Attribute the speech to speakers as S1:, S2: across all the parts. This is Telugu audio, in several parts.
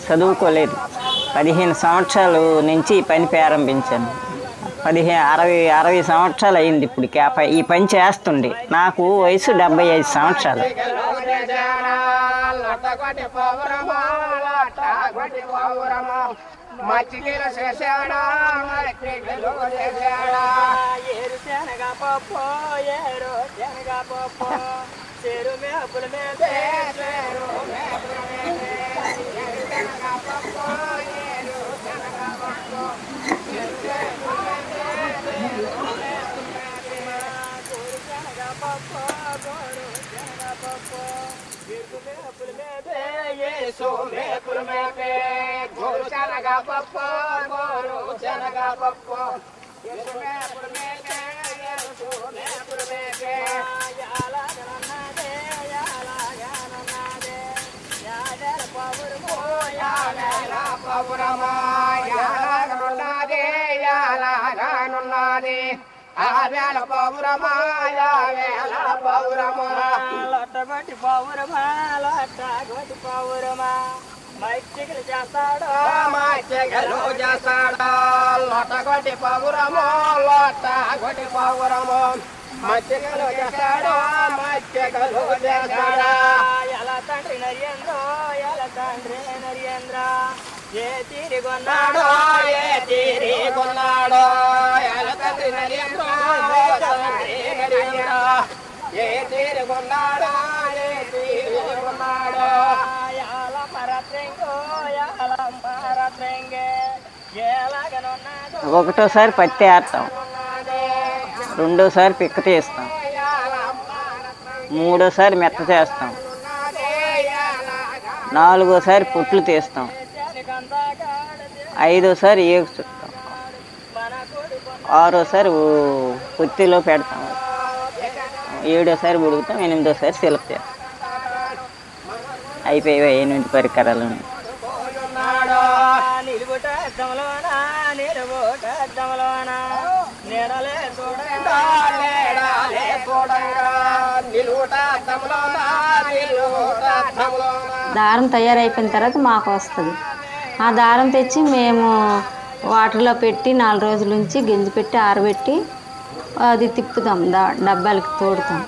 S1: చదువుకోలేదు. 15 సంవత్సరాల నుంచి ఈ పని ప్రారంభించాను. 60 సంవత్సరాలు అయింది ఇప్పటికి ఈ పని చేస్తుండే. నాకు వయసు 75 సంవత్సరాలు. ఒకటోసారి పత్తి ఆడతాం, రెండోసారి పిక్క తీస్తాం, మూడోసారి మెత్త చేస్తాం, నాలుగోసారి పుట్లు తీస్తాం, ఐదోసారి ఏగు చుడతాం, ఆరోసారి పొత్తిలో పెడతాం, ఏడోసారి ఉడుకుతాం, ఎనిమిదోసారి సిలప్ చేస్తాం. అయిపోయాయి 8 పరికరాలు.
S2: దారం తయారైపోయిన తర్వాత మాకు వస్తుంది. ఆ దారం తెచ్చి మేము వాటర్లో పెట్టి 4 రోజుల నుంచి గింజ పెట్టి ఆరబెట్టి అది తిప్పుతాం, డబ్బాలకి తోడుతాం.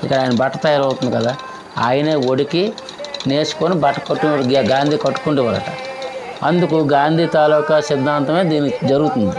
S3: ఇక్కడ ఆయన బట్ట తయారవుతుంది కదా, ఆయనే ఒడికి నేర్చుకొని బట్ట గాంధీ కట్టుకుంటేవారట. అందుకు గాంధీ తాలూకా సిద్ధాంతమే దీనికి జరుగుతుంది.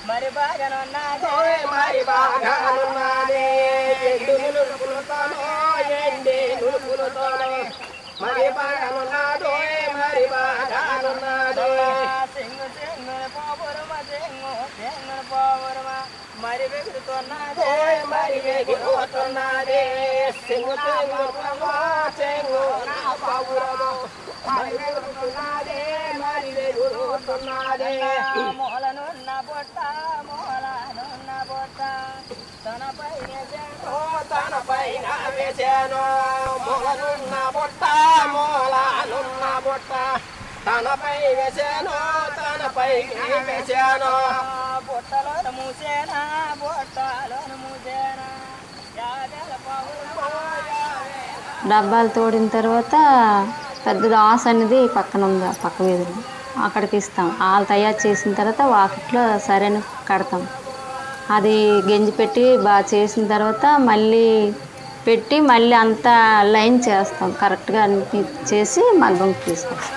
S4: మరి బాగానున్నదే మరి బాగానున్నదే ఎండు నులుపులతోనో ఎండి నులుపులతోనో మరి బాగానున్నదో మరి బాగానున్నదో సింగు సింగున పోవరమ సింగు సింగున పోవరమ మరి వెగురుతున్నదే మరి వెగురుతున్నదే సింగు సింగు పోవరమ సింగు నా పోవరమ మరి వెగురుతున్నదే మరి వెగురుతున్నదే మూలనున్న బొట్ట మూలనున్న బొట్ట తన పైన తన పైన వేశాను మూలనున్న బుట్ట మూలనున్న బుట్ట తనపై వేశాను తనపై వేశాను బుట్టలో మూసేనా బుట్టలో మూసేనా
S2: డబ్బాలు తోడిన తర్వాత పెద్ద దాస్ అనేది పక్కన ఉంది పక్క వీధిలో అక్కడికి ఇస్తాం. వాళ్ళు తయారు చేసిన తర్వాత వాకిట్లో సరైన కడతాం. అది గెంజి పెట్టి బాగా చేసిన తర్వాత మళ్ళీ పెట్టి మళ్ళీ అంతా లైన్ చేస్తాం. కరెక్ట్గా అన్ని చేసి మగ్గంకి తీసుకొస్తాం.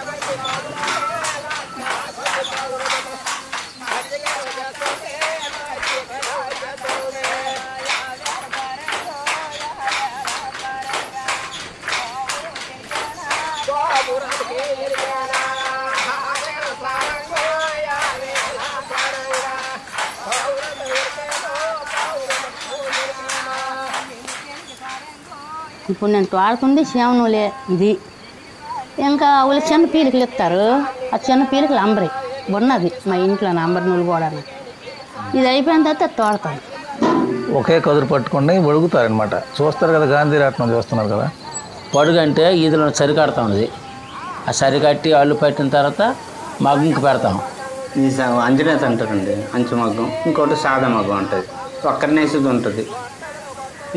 S5: ఇప్పుడు నేను వాడుకుంది సేవనులే ఇది. ఇంకా వాళ్ళు చిన్న పీలికలు ఇస్తారు. ఆ చిన్న పీలికలు అంబరి ఉన్నది మా ఇంట్లో అంబరి నూలు కూడా. ఇది అయిపోయిన తర్వాత తోడతాను.
S6: ఒకే కదురు పట్టుకుని ఒడుగుతారనమాట. చూస్తారు కదా, గాంధీ రాట్నం చూస్తున్నారు కదా.
S3: పడుగు అంటే ఈదులో సరి కడతాం. అది ఆ సరి కట్టి అల్లు పెట్టిన తర్వాత మగ్గంకి పెడతాం.
S7: ఇది అంజనేత అంటారండి, అంచు మగ్గం. ఇంకోటి సాదా మగ్గం ఉంటుంది, ఒక్కరినేసేది ఉంటుంది.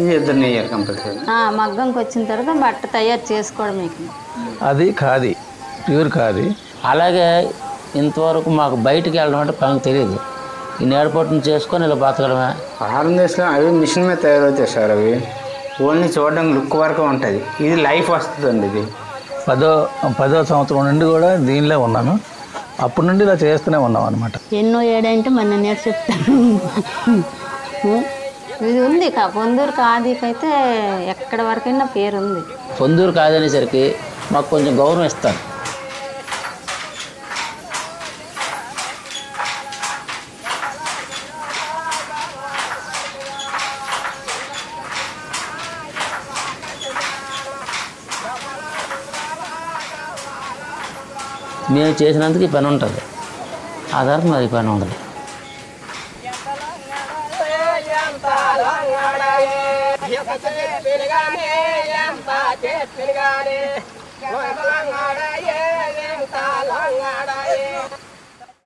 S7: ఇది ఇద్దరు నెయ్యాలి కంపల్సరీ.
S2: మగ్గంకి వచ్చిన తర్వాత బట్ట తయారు చేసుకోవడం.
S6: అది ఖాదీ, ప్యూర్ ఖాదీ.
S3: అలాగే ఇంతవరకు మాకు బయటికి వెళ్ళడం అంటే పనికి తెలియదు. ఈ నేడపట్టును చేసుకొని ఇలా బతకడమే.
S7: ఆహారం చేసిన అవి మిషన్ మీద తయారవుతాయి సార్. అవి ఓన్లీ చూడడానికి లుక్ వరకు ఉంటుంది. ఇది లైఫ్ వస్తుందండి. ఇది
S6: 10వ సంవత్సరం నుండి కూడా దీనిలో ఉన్నాను. అప్పటి నుండి ఇలా చేస్తూనే ఉన్నాం అనమాట.
S5: ఎన్నో ఏడంటే మన నేను చెప్తాను.
S2: ఇది ఉంది పొందూరు ఖాదీకైతే ఎక్కడ వరకైనా పేరు ఉంది.
S3: పొందూరు కాదనేసరికి మాకు కొంచెం గౌరవం ఇస్తారు. మేము చేసినందుకు ఈ పని ఉంటుంది. ఆధారం మరి పని ఉండదు.
S4: ఎంత